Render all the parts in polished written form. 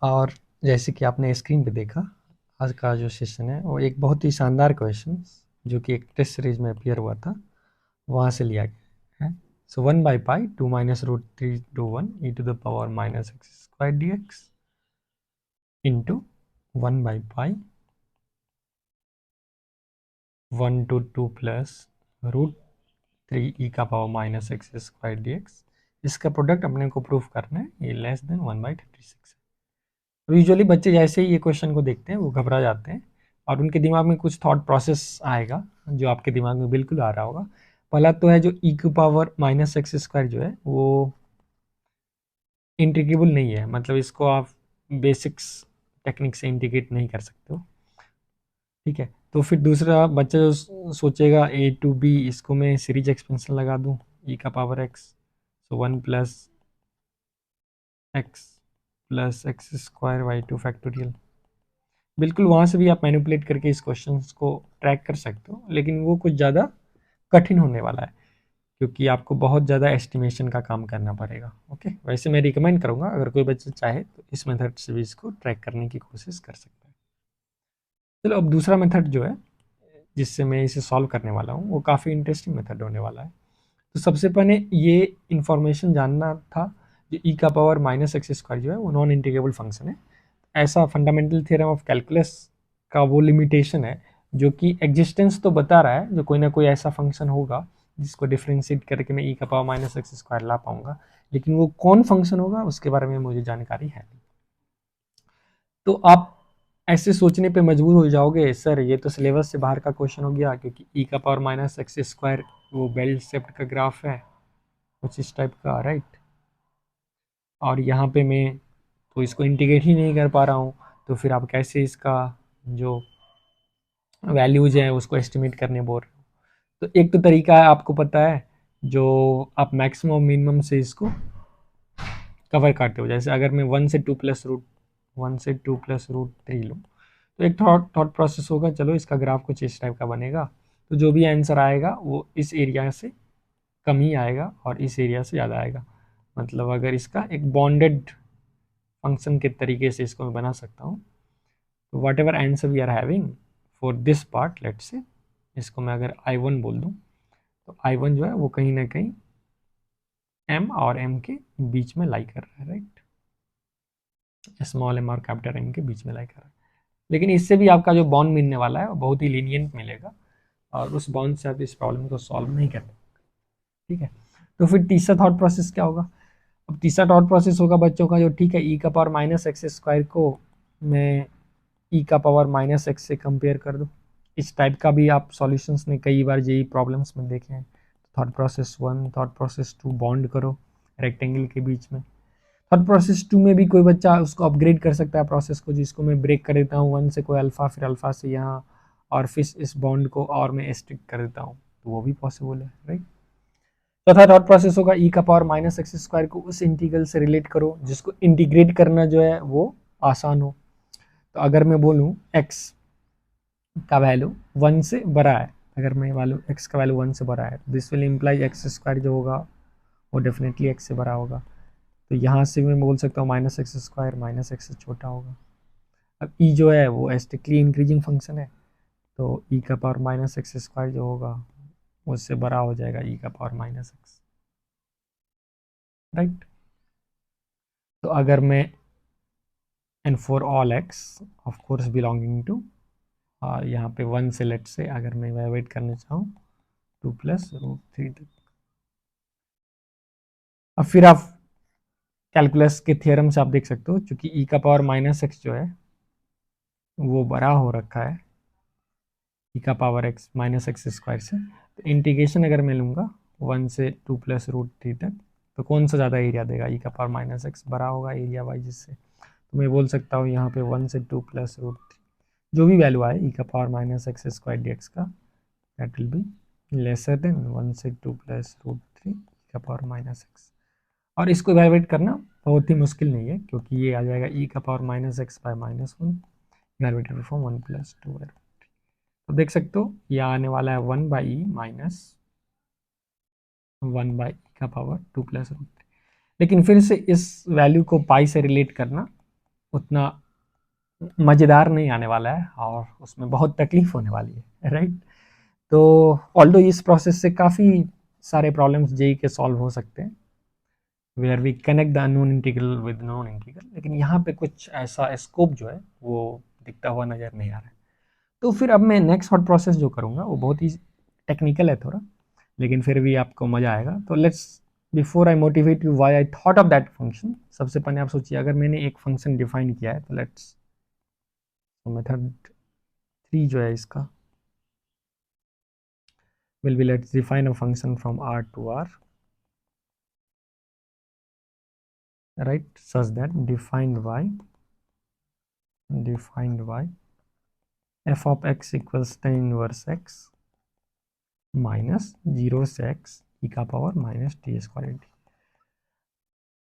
और जैसे कि आपने स्क्रीन पे देखा, आज का जो सेशन है वो एक बहुत ही शानदार क्वेश्चन जो कि एक टेस्ट सीरीज में अपीयर हुआ था, वहाँ से लिया गया है। So 1/π 2 minus root 3 to 1 e to the power minus x square d x into 1/π 1 to 2 plus root 3 e का power minus x square d x. इसका प्रोडक्ट अपने को प्रूफ करना है, ये लेस देन 1/36 है। यूजुअली बच्चे जैसे ही ये क्वेश्चन को देखते हैं वो घबरा जाते हैं और उनके दिमाग में कुछ थॉट प्रोसेस आएगा जो आपके दिमाग में बिल्कुल आ रहा होगा। पहला तो है जो ई की पावर माइनस एक्स स्क्वायर जो है वो इंटीग्रेबल नहीं है, मतलब इसको आप बेसिक्स टेक्निक से इंटीग्रेट नहीं कर सकते हो, ठीक है। तो फिर दूसरा बच्चा जो सोचेगा ए टू बी, इसको मैं सीरीज एक्सपेंशन लगा दूं ई का power x, so 1 plus x square y two factorial. बिल्कुल वहाँ से भी आप मैनिपुलेट करके इस क्वेश्चन को ट्रैक कर सकते हो, लेकिन वो कुछ ज़्यादा कठिन होने वाला है क्योंकि आपको बहुत ज़्यादा एस्टिमेशन का काम करना पड़ेगा। ओके, वैसे मैं रिकमेंड करूँगा अगर कोई बच्चा चाहे तो इस मेथड से भी इसको ट्रैक करने की कोशिश कर सकता है। चलो अब दूसरा मेथड जो है जिससे मैं इसे सॉल्व करने वाला हूँ वो काफ़ी इंटरेस्टिंग मेथड होने वाला है। तो सबसे पहले ये इन्फॉर्मेशन जानना था, जो ई का पावर माइनस एक्स स्क्वायर जो है वो नॉन इंटीग्रेबल फंक्शन है। ऐसा फंडामेंटल थ्योरम ऑफ कैलकुलस का वो लिमिटेशन है जो कि एग्जिस्टेंस तो बता रहा है, जो कोई ना कोई ऐसा फंक्शन होगा जिसको डिफ्रेंशिएट करके मैं ई का पावर माइनस एक्स स्क्वायर ला पाऊंगा, लेकिन वो कौन फंक्शन होगा उसके बारे में मुझे जानकारी है नहीं। तो आप ऐसे सोचने पे मजबूर हो जाओगे, सर ये तो सिलेबस से बाहर का क्वेश्चन हो गया, क्योंकि ई का पावर माइनस एक्स स्क्वायर वो बेल शेप्ड का ग्राफ है कुछ इस टाइप का, राइट। और यहाँ पे मैं तो इसको इंटीग्रेट ही नहीं कर पा रहा हूँ, तो फिर आप कैसे इसका जो वैल्यूज है उसको एस्टिमेट करने बोल रहे हो। तो एक तो तरीका है, आपको पता है, जो आप मैक्सिमम मिनिमम से इसको कवर करते हो। जैसे अगर मैं 1 से 2 प्लस रूट 3 लूँ तो एक थॉट प्रोसेस होगा, चलो इसका ग्राफ कुछ इस टाइप का बनेगा, तो जो भी आंसर आएगा वो इस एरिया से कम ही आएगा और इस एरिया से ज़्यादा आएगा। मतलब अगर इसका एक बॉन्डेड फंक्शन के तरीके से इसको मैं बना सकता हूँ, तो whatever answer we are having for this part, let say इसको मैं अगर I1 बोल दूँ, तो I1 जो है वो कहीं ना कहीं M और M के बीच में लाई कर रहा है, राइट। स्मॉल m और कैपिटल M के बीच में लाई कर रहा है, लेकिन इससे भी आपका जो बॉन्ड मिलने वाला है वो बहुत ही लीनियंट मिलेगा और उस बॉन्ड से आप इस प्रॉब्लम को सॉल्व नहीं कर पाएंगे, ठीक है। तो फिर तीसरा थॉट प्रोसेस क्या होगा? अब तीसरा थॉट प्रोसेस होगा बच्चों का जो, ठीक है, ई का पावर माइनस एक्स स्क्वायर को मैं ई का पावर माइनस एक्स से कंपेयर कर दूँ। इस टाइप का भी आप सॉल्यूशंस में कई बार जेई प्रॉब्लम्स में देखे हैं। Thought process 1, thought process 2 bond करो रेक्टेंगल के बीच में। थॉट प्रोसेस 2 में भी कोई बच्चा उसको अपग्रेड कर सकता है प्रोसेस को, जिसको मैं ब्रेक कर देता हूँ 1 से कोई अल्फा, फिर अल्फा से यहाँ, और फिर इस बॉन्ड को और मैं स्ट्रिक्ट कर देता हूँ, तो वो भी पॉसिबल है, राइट। चौथा थॉट प्रोसेस होगा ई का पावर माइनस एक्स स्क्वायर को उस इंटीग्रल से रिलेट करो जिसको इंटीग्रेट करना जो है वो आसान हो। तो अगर मैं बोलूँ x का वैल्यू 1 से बड़ा है, अगर मैं वैल्यू x का वैल्यू 1 से बड़ा है, this will imply x square जो होगा वो डेफिनेटली x से बड़ा होगा। तो यहाँ से मैं बोल सकता हूँ minus x square minus x से छोटा होगा। अब e जो है वो स्ट्रिक्टली इंक्रीजिंग फंक्शन है, तो e का पावर माइनस एक्स स्क्वायर जो होगा उससे बड़ा हो जाएगा e का पावर माइनस एक्स, राइट। तो अगर मैं and for all x of course belonging to, यहाँ पे 1 से लेट से अगर मैं इवेलुएट करना चाहूँ 2 प्लस रूट 3 तक। अब फिर आप कैलकुलस के थियरम से आप देख सकते हो, चूंकि ई का पावर माइनस एक्स जो है वो बड़ा हो रखा है ई का power x minus x square से, तो इंटीग्रेशन अगर मैं लूँगा 1 से 2 प्लस रूट 3 तक, तो कौन सा ज़्यादा एरिया देगा? ई का पावर माइनस एक्स बड़ा होगा एरिया वाइज इससे, तो मैं बोल सकता हूँ यहाँ पे 1 से 2 प्लस रूट 3 जो भी वैल्यू आए ई का power minus x square d x का, that will be lesser than 1 से 2 प्लस रूट 3 ई का पावर माइनस एक्स। और इसको इवेलुएट करना बहुत ही मुश्किल नहीं है, क्योंकि ये आ जाएगा ई का power minus x bye minus 1 evaluated form 1 plus 2 है। तो देख सकते हो ये आने वाला है 1 by E minus 1 by E का पावर 2 प्लस रूट 3। लेकिन फिर से इस वैल्यू को पाई से रिलेट करना उतना मज़ेदार नहीं आने वाला है और उसमें बहुत तकलीफ होने वाली है, राइट। तो ऑल्दो इस प्रोसेस से काफ़ी सारे प्रॉब्लम्स जेई के सॉल्व हो सकते हैं, where we connect the unknown integral with known integral, लेकिन यहाँ पे कुछ ऐसा स्कोप जो है वो दिखता हुआ नज़र नहीं आ रहा है। तो फिर अब मैं नेक्स्ट हॉट प्रोसेस जो करूँगा वो बहुत ही टेक्निकल है थोड़ा, लेकिन फिर भी आपको मज़ा आएगा। तो let's, before I motivate you why I thought of that function, सबसे पहले आप सोचिए अगर मैंने एक फंक्शन डिफाइन किया है तो लेट्स, तो मेथड 3 जो है इसका will be, let's define a function from R to R, right, such that defined y f of x equals tan inverse x minus 0 से x e का power minus t square D.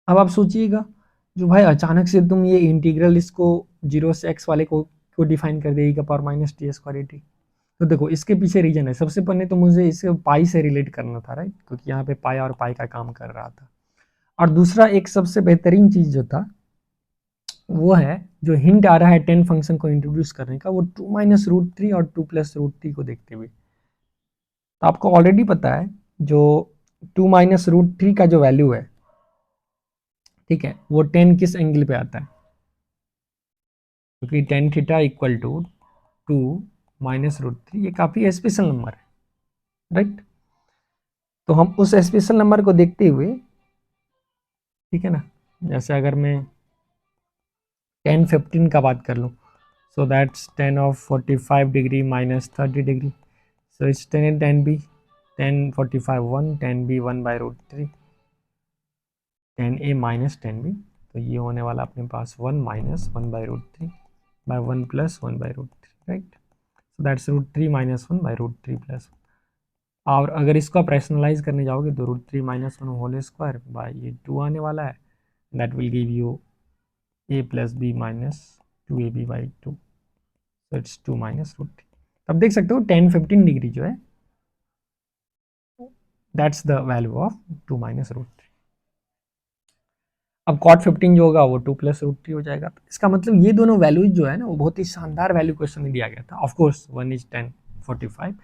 अब आप सोचिएगा जो भाई अचानक से तुम ये इंटीग्रल इसको 0 से x वाले को डिफाइन कर दे e का power minus t square D, तो देखो इसके पीछे रीजन है। सबसे पहले तो मुझे इसे पाई से रिलेट करना था, राइट, क्योंकि यहाँ पे पाई और पाई का काम कर रहा था। और दूसरा एक सबसे बेहतरीन चीज़ जो था वो है, जो हिंट आ रहा है टेन फंक्शन को इंट्रोड्यूस करने का, वो 2 - और 2 + को देखते हुए। तो आपको ऑलरेडी पता है जो 2 - का जो वैल्यू है, ठीक है, वो 10 किस एंगल पे आता है, क्योंकि टेन थीटा इक्वल टू 2 - ये काफ़ी स्पेशल नंबर है, राइट। तो हम उस स्पेशल नंबर को देखते हुए, ठीक है ना, जैसे अगर मैं 10 15 का बात कर लूँ, so that's tan of 45 degree minus 30 degree, so it's tan and tan b, tan 45 1, tan b 1/√3, tan a minus tan b, तो ये होने वाला अपने पास 1 - 1/√3 by 1 + 1/√3, राइट। So that's √3 - 1/√3 + 1। और अगर इसको आप रैशनलाइज करने जाओगे तो √3 - 1 होल स्क्वायर बाय ये 2 आने वाला है, that will give you a + b - 2ab/2, so it's 2 - √3। अब देख सकते हो 10 15 डिग्री जो है दैट्स द वैल्यू ऑफ 2 - √3। अब cot 15 जो होगा वो 2 + √3 हो जाएगा। तो इसका मतलब ये दोनों वैल्यूज जो है ना वो बहुत ही शानदार वैल्यू क्वेश्चन में दिया गया था। Of course one is 10 45,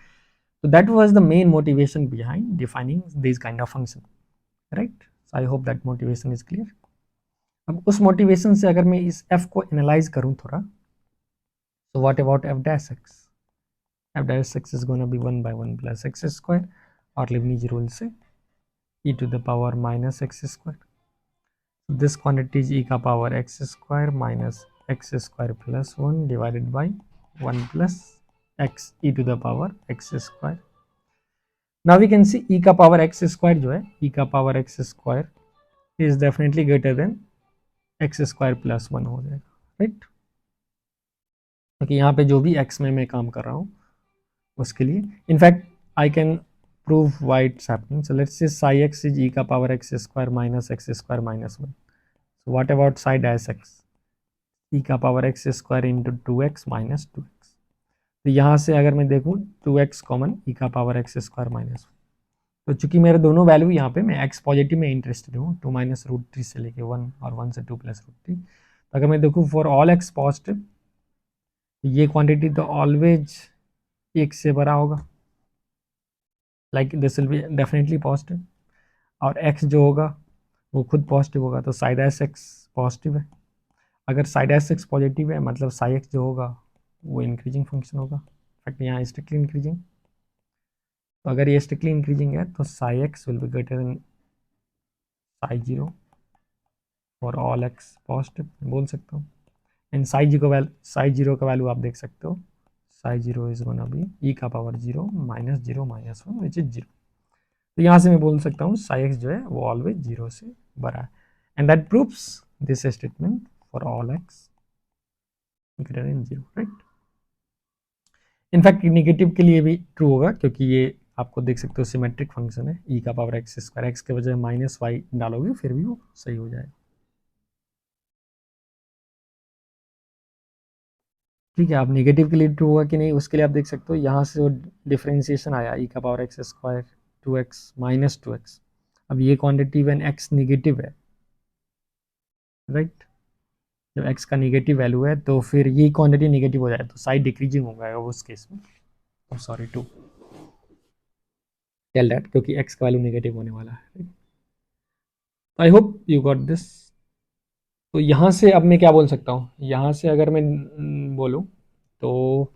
so that was the main motivation behind defining this kind of function, right? So I hope that motivation is clear। अब उस मोटिवेशन से अगर मैं इस f को एनालाइज करूं थोड़ा, so what about f dash x? f dash x is going to be 1/1 + x square, और लिबनिज रूल से e to the power minus x square, this quantity is e का power x square minus x square plus 1 divided by 1 plus x e to the power x square। now we can see e का power x square जो है, e का power x square is definitely greater than x square plus 1 हो जाएगा, right. क्योंकि यहाँ पे जो भी x में मैं काम कर रहा हूँ उसके लिए, in fact I can prove why it's happening। So let's say psi x is e का power x square minus x square minus 1। So what about psi dash x? e का power x square into 2x minus 2x। तो यहाँ से अगर मैं देखूँ 2x common, e का power x square minus, तो चूंकि मेरे दोनों वैल्यू यहाँ पे मैं x पॉजिटिव में इंटरेस्टेड हूँ, 2 - √3 से लेके 1 और 1 से 2 + √3। तो अगर मैं देखूँ फॉर ऑल x पॉजिटिव, ये क्वांटिटी तो ऑलवेज 1 से बड़ा होगा, like this will be definitely positive, और x जो होगा वो खुद पॉजिटिव होगा, तो साइड एस एक्स पॉजिटिव है। अगर साइड एस एक्स पॉजिटिव है मतलब साई एक्स जो होगा वो इंक्रीजिंग फंक्शन होगा, इनफैक्ट यहाँ स्ट्रिक्टली इंक्रीजिंग। तो अगर ये स्ट्रिक्टली इंक्रीजिंग है तो psi x will be greater than psi zero for all x positive बोल सकता हूँ। एंड साई जीरो का वैल्यू आप देख सकते हो, psi zero is gonna be e का पावर 0 - 0 - 1 विच इज 0। तो यहाँ से मैं बोल सकता हूँ साई एक्स जो है वो ऑलवेज 0 से बड़ा है, and that proves this statement for all x greater than 0, right. In fact negative के लिए भी ट्रू होगा, क्योंकि ये आपको देख सकते हो सिमेट्रिक फंक्शन है, ई का पावर एक्स स्क्वायर, एक्स के बजाय माइनस वाई डालोगे फिर भी वो सही हो जाएगा, ठीक है। आप नेगेटिव के लिए ट्रू होगा कि नहीं उसके लिए आप देख सकते हो, यहाँ से वो डिफ्रेंसिएशन आया ई का power x square 2x minus 2x। अब ये क्वांटिटी व्हेन x निगेटिव है, राइट, जब x का नेगेटिव वैल्यू है तो फिर ये क्वांटिटी नेगेटिव हो जाए तो साइड डिक्रीजिंग होगा उस केस में। सॉरी टू टेल दैट, क्योंकि x का वैल्यू नेगेटिव होने वाला है। आई होप यू गॉट दिस। तो यहाँ से अब मैं क्या बोल सकता हूँ, यहाँ से अगर मैं बोलूँ तो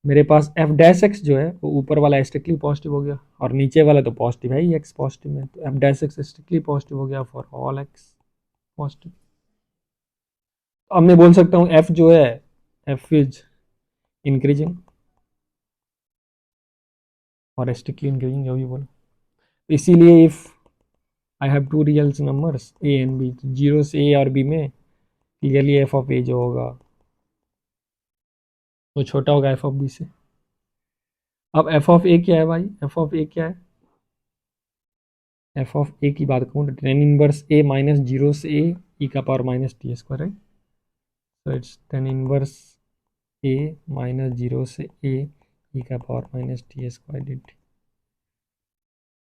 मेरे पास एफ डैश एक्स जो है वो ऊपर वाला स्ट्रिक्टली पॉजिटिव हो गया और नीचे वाला तो पॉजिटिव है ही, एक्स पॉजिटिव में, तो F dash x strictly positive हो गया फॉर ऑल एक्स पॉजिटिव। अब मैं बोल सकता हूँ एफ जो है, एफ इज इंक्रीजिंग और स्ट्रिक्टली इंक्रीजिंग, जो भी बोलो। इसीलिए if I have two real numbers a and b, zero से ए और बी में क्लियरली एफ ऑफ ए जो होगा वो छोटा होगा एफ ऑफ बी से। अब एफ ऑफ ए क्या है भाई, एफ ऑफ ए क्या है, एफ ऑफ ए की बात करूँ तो टेन इनवर्स ए माइनस जीरो से ए ई का power minus t square, right. So it's ten inverse A minus zero से ए ई का power minus t square d T.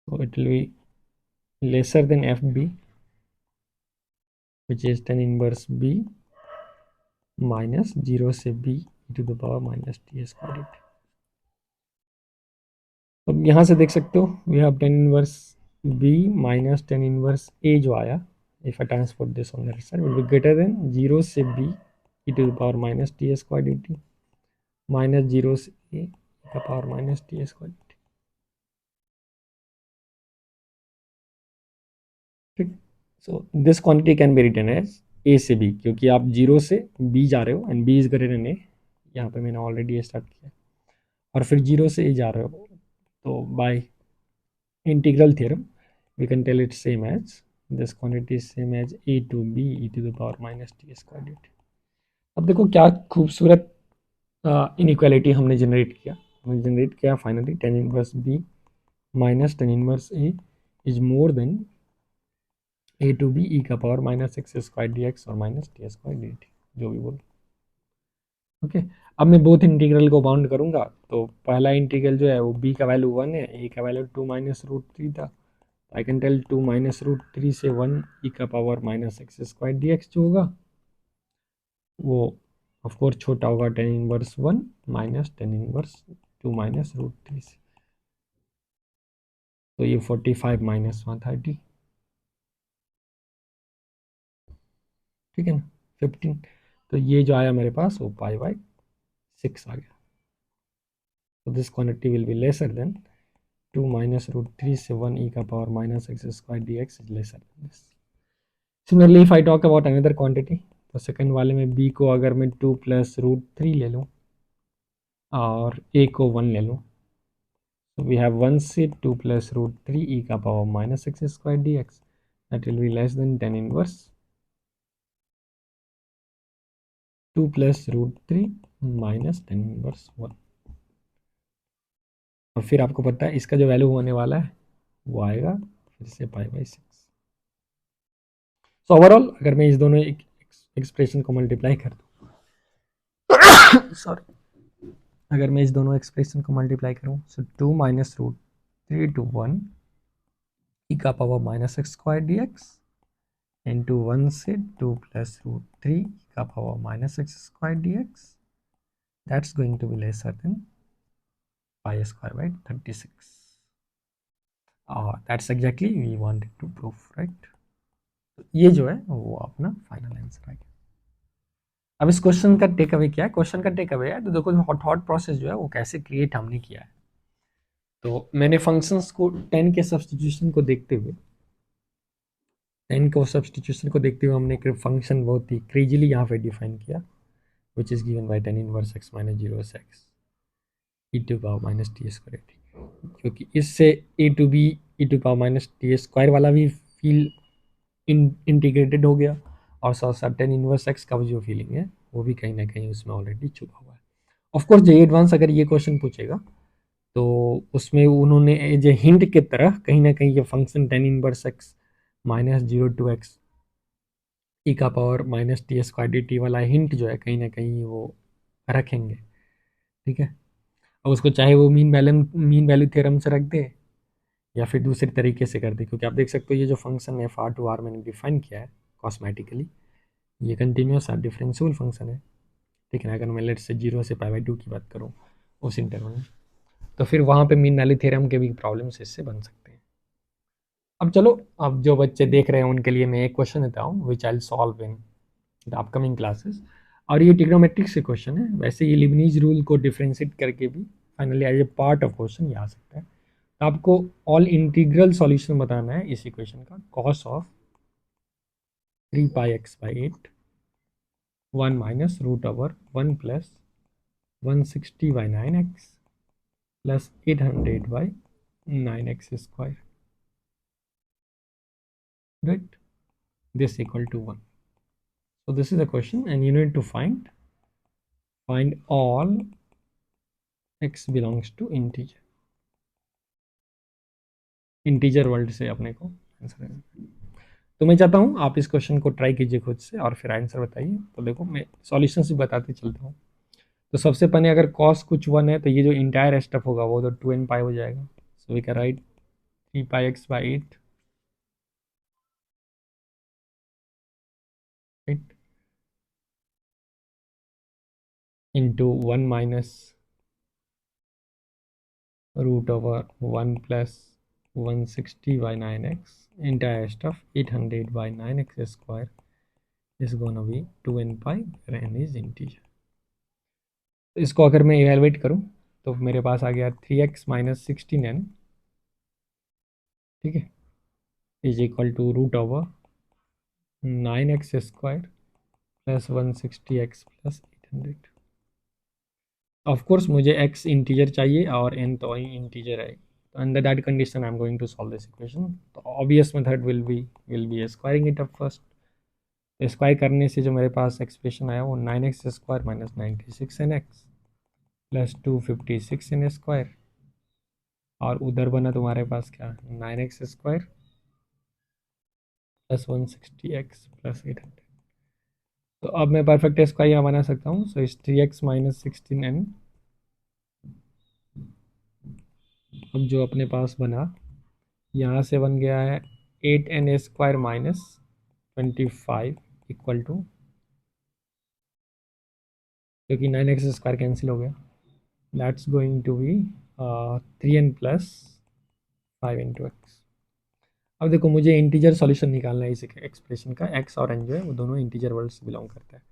So it will be lesser than fb, which is tan inverse b minus 0 से b e to the power minus t square dt। अब यहाँ से देख सकते हो we have tan inverse b minus tan inverse a जो आया, if I transport this on the right side will be greater than 0 से b e to the power minus t square dt minus 0 से a e का power minus t square dt। ठीक, so this quantity can be written as a से b, क्योंकि आप 0 से b जा रहे हो and b is greater than a, यहाँ पे मैंने ऑलरेडी स्टार्ट किया, और फिर 0 से ए जा रहे हो, तो by integral theorem we can tell it same as this quantity same as a to b e to the power minus t square d t. अब देखो क्या खूबसूरत इनइक्वालिटी हमने जनरेट किया finally, tan inverse b minus tan inverse a is more than a to b e का power minus x square d x और minus t square d t, जो भी बोलो। ओके, अब मैं बोथ इंटीग्रल को बाउंड करूंगा, तो पहला इंटीग्रल जो है वो b का वैल्यू 1 है, a का वैल्यू 2 माइनस रूट 3 था, I can tell 2 minus root 3 से 1 e का power minus x square d x जो होगा वो ऑफकोर्स छोटा होगा tan inverse 1 minus tan inverse 2 minus root 3 से, तो ये 45 माइनस 130, ठीक है ना, 15। तो ये जो आया मेरे पास वो पाई बाई 6 आ गया। So this quantity will be lesser than 2 minus root 3 से 1 e का power minus x square dx is lesser than this. Similarly, if I talk about another quantity, तो सेकंड वाले में b को अगर मैं 2 प्लस रूट 3 ले लूँ और a को 1 ले लूँ, तो वी हैव 1 से 2 प्लस रूट 3 e का power minus x square d x, that will be less than tan inverse 2 plus root 3 minus tan inverse 1। और फिर आपको पता है इसका जो वैल्यू होने वाला है वो आएगा फिर से पाई बाई 6। सो ओवरऑल अगर मैं इस दोनों एक्सप्रेशन को मल्टीप्लाई कर दूँ सॉरी, अगर मैं इस दोनों एक्सप्रेशन को मल्टीप्लाई करूँ, so 2 minus root 3 to 1 e का power minus x square d x into 1 से 2 प्लस रूट 3 ई का power minus x square d x, that's going to be lesser than pi square by 36। That's exactly we wanted to prove, right. तो ये जो है वो अपना final answer आ गया। अब इस क्वेश्चन का टेक अवे क्या है, क्वेश्चन का टेक अवे है तो देखो थॉट प्रोसेस जो है वो कैसे क्रिएट हमने किया है। तो मैंने फंक्शंस को 10 के सब्सटीट्यूशन को देखते हुए, 10 को सब्सटीट्यूशन को देखते हुए हमने एक फंक्शन बहुत ही क्रेजीली यहाँ पे डिफाइन किया, which is given by tan inverse x minus zero x e to power minus t square, क्योंकि इससे a to b e to power minus t square वाला भी फील इंटीग्रेटेड हो गया, और साथ साथ टेन इनवर्स एक्स का जो फीलिंग है वो भी कहीं ना कहीं उसमें ऑलरेडी छुपा हुआ है। ऑफकोर्स जे एडवांस अगर ये क्वेश्चन पूछेगा तो उसमें उन्होंने एज ए हिंट के तरह कहीं ना कहीं ये function tan inverse x minus zero to x e का power minus t square d t वाला हिंट जो है कहीं ना कहीं वो रखेंगे, ठीक है। और उसको चाहे वो मीन वैल्यू थ्योरम से रख दे या फिर दूसरे तरीके से कर दे, क्योंकि आप देख सकते हो ये जो function f R to R मैंने डिफाइन किया है कॉस्मेटिकली, ये कंटिन्यूस और डिफरेंशियल फंक्शन है, ठीक है। अगर मैं लेट से 0 से π/2 की बात करूँ उस इंटरवल में, तो फिर वहाँ पे मीन वैल्यू थ्योरम के भी प्रॉब्लम्स इससे बन सकते हैं। अब चलो, अब जो बच्चे देख रहे हैं उनके लिए मैं एक क्वेश्चन देता हूँ which I solve in the upcoming classes. और ये ट्रिग्नोमेट्रिक से क्वेश्चन है, वैसे ये लिबनीज रूल को डिफ्रेंशिएट करके भी finally as a part of question ये आ सकता है। तो आपको ऑल इंटीग्रल सॉल्यूशन बताना है इस इक्वेशन का, cos of 3πx/8 1 minus root over 1 plus 160/9x plus 800/9x², right? This equal to 1. So this is a question and you need to find all x belongs to integer world से अपने को answer है। तो मैं चाहता हूँ आप इस क्वेश्चन को ट्राई कीजिए खुद से और फिर आंसर बताइए। तो देखो मैं सॉल्यूशन से बताते चलता हूँ। तो सबसे पहले अगर कॉस कुछ 1 है तो ये जो इंटायर स्टेप होगा वो तो 2n पाई हो जाएगा। So we can write 3πx/8, right, into 1 minus root over 1 plus 160/9x entire stuff 800/9x² is gonna be 2n pi where n is integer। तो इसको अगर मैं इवेलुएट करूं तो मेरे पास आ गया 3x माइनस 16n, ठीक है, is equal to root over 9x² plus 160x plus 800। Of course मुझे x इंटीजर चाहिए और n तो इंटीजर है, तो under that condition I am going to solve this equation. तो obvious method will be squaring it up first. Square करने से जो मेरे पास एक्सप्रेशन आया वो 9x² minus 96nx plus 256n², और उधर बना तुम्हारे पास क्या 9x² प्लस 160x प्लस 800। तो अब मैं परफेक्ट स्क्वायर यहाँ बना सकता हूँ। सो इस 3x माइनस 16n अब जो अपने पास बना यहाँ से बन गया है 8n² माइनस 25 इक्वल टू, क्योंकि 9x² कैंसिल हो गया, that's going to be 3n plus 5 into x. अब देखो मुझे इंटीजर सॉल्यूशन निकालना है इस एक्सप्रेशन का, x और n जो है वो दोनों इंटीजर वर्ल्ड से बिलोंग करता है।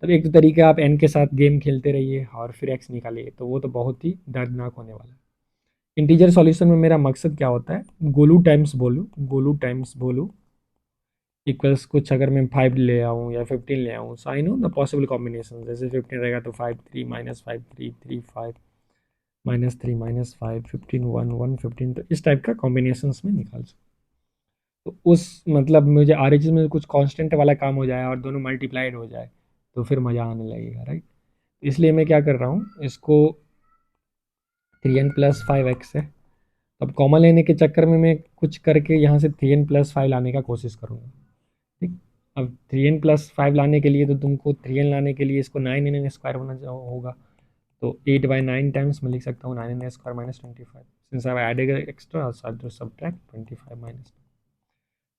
तब एक तो तरीका आप n के साथ गेम खेलते रहिए और फिर x निकालिए, तो वो तो बहुत ही दर्दनाक होने वाला है। इंटीजर सॉल्यूशन में मेरा मकसद क्या होता है, गोलू टाइम्स बोलू इक्वल्स कुछ अगर मैं 5 ले आऊँ या 15 ले आऊँ, so I know the possible combination. जैसे 15 रहेगा तो 5 3 माइनस 5 3 3 5 माइनस 3 माइनस 5 15 1 1 15, तो इस टाइप का कॉम्बिनेशन में निकाल सकते। तो उस मतलब मुझे आर एच में कुछ कांस्टेंट वाला काम हो जाए और दोनों मल्टीप्लाइड हो जाए तो फिर मज़ा आने लगेगा, राइट। इसलिए मैं क्या कर रहा हूँ, इसको 3n प्लस 5x है। अब कॉमन लेने के चक्कर में मैं कुछ करके यहाँ से 3n प्लस 5 लाने का कोशिश करूँगा, ठीक। अब 3n प्लस 5 लाने के लिए तो तुमको 3n लाने के लिए इसको 9n² होना होगा। तो 8/9 टाइम्स मैं लिख सकता हूँ 9n² minus 25, since I added extra so I subtract 25 minus.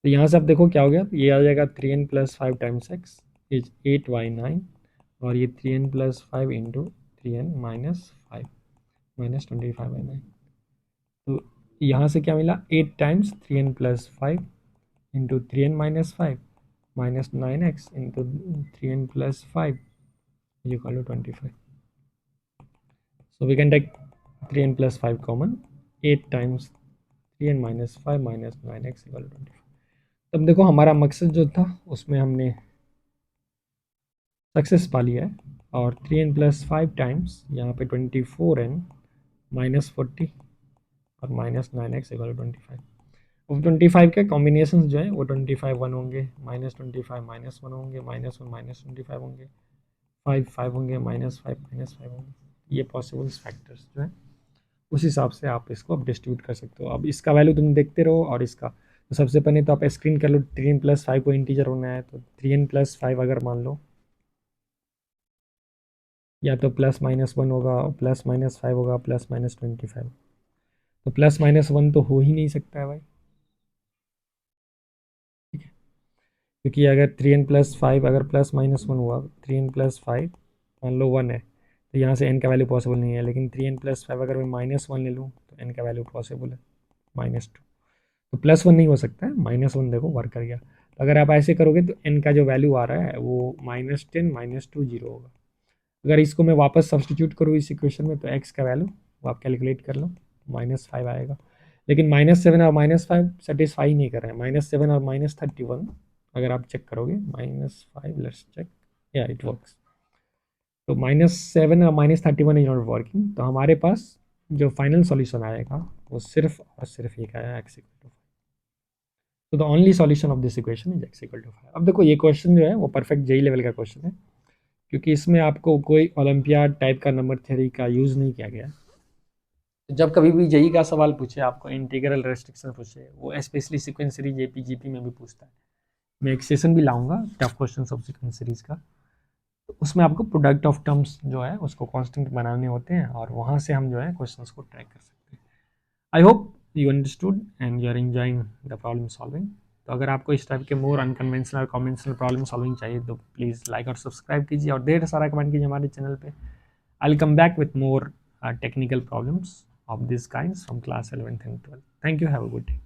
तो यहाँ से आप देखो क्या हो गया, ये आ जाएगा 3n plus 5 times x is 8/9, और ये 3n plus 5 into 3n minus 5 minus 25/9। तो यहाँ से क्या मिला, 8 times 3n plus 5 into 3n minus 5 minus 9x into 3n plus 5 is equal to 25। So we can take 3n plus 5 common, 8 times 3n minus 5 minus 9x equal to 25। तब देखो हमारा मकसद जो था उसमें हमने सक्सेस पा लिया है। और 3n प्लस 5 टाइम्स यहाँ पे 24n माइनस 40 और माइनस 9x इक्वल 25। अब 25 के कॉम्बिनेशन जो है वो 25 1 होंगे, माइनस 25 माइनस 1 होंगे, माइनस 1 माइनस 25 होंगे, 5 5 होंगे, माइनस 5 माइनस 5 होंगे। ये पॉसिबल फैक्टर्स जो है उस हिसाब से आप इसको अब डिस्ट्रीब्यूट कर सकते हो। अब इसका वैल्यू तुम देखते रहो और इसका, तो सबसे पहले तो आप स्क्रीन कर लो 3n प्लस 5 को इंटीजर होना है, तो 3n प्लस 5 अगर मान लो या तो प्लस माइनस 1 होगा, प्लस माइनस 5 होगा, प्लस माइनस 25। तो प्लस माइनस 1 तो हो ही नहीं सकता है भाई, ठीक है। क्योंकि अगर 3n+5 अगर +-1 हुआ, 3n+5 मान लो 1 है, तो यहाँ से n का वैल्यू पॉसिबल नहीं है, लेकिन 3n+5 अगर मैं -1 ले लूँ तो n का वैल्यू पॉसिबल है -2। तो +1 नहीं हो सकता है, -1 देखो वर्क कर गया। तो अगर आप ऐसे करोगे तो n का जो वैल्यू आ रहा है वो -10 -2 0 होगा। अगर इसको मैं वापस सब्सटीट्यूट करूँ इस इक्वेशन में तो x का वैल्यू वो आप कैलकुलेट कर लो, -5 आएगा। लेकिन -7 और -5 सेटिस्फाई नहीं कर रहे हैं। -7 और -31 अगर आप चेक करोगे, -5 लेट्स चेक, या इट वर्क्स। तो -7 और -31 इज नॉट वर्किंग, तो हमारे पास जो फाइनल सॉल्यूशन आएगा वो सिर्फ और सिर्फ एक आया, x = 5। तो the only solution of this equation is x = 5। अब देखो ये क्वेश्चन जो है वो परफेक्ट जेई लेवल का क्वेश्चन है, क्योंकि इसमें आपको कोई ओलंपियाड टाइप का नंबर थ्योरी का यूज़ नहीं किया गया। तो जब कभी भी जेई का सवाल पूछे, आपको इंटीग्रल रेस्ट्रिक्शन पूछे, वो स्पेशली सीक्वेंस सीरीज जेपी में भी पूछता है। मैं एक सेशन भी लाऊंगा tough question of sequence series का, तो उसमें आपको प्रोडक्ट ऑफ टर्म्स जो है उसको कांस्टेंट बनाने होते हैं, और वहाँ से हम जो है क्वेश्चंस को ट्रैक कर सकते हैं। I hope you understood and you are enjoying the problem solving. तो अगर आपको इस टाइप के मोर अनकन्वेंशनल और कन्वेंशनल प्रॉब्लम सॉल्विंग चाहिए तो प्लीज़ लाइक और सब्सक्राइब कीजिए, और ढेर सारा कमेंट कीजिए हमारे चैनल पे। I'll come back with more technical problems of these kinds from class 11th and 12th. Thank you. Have a good day.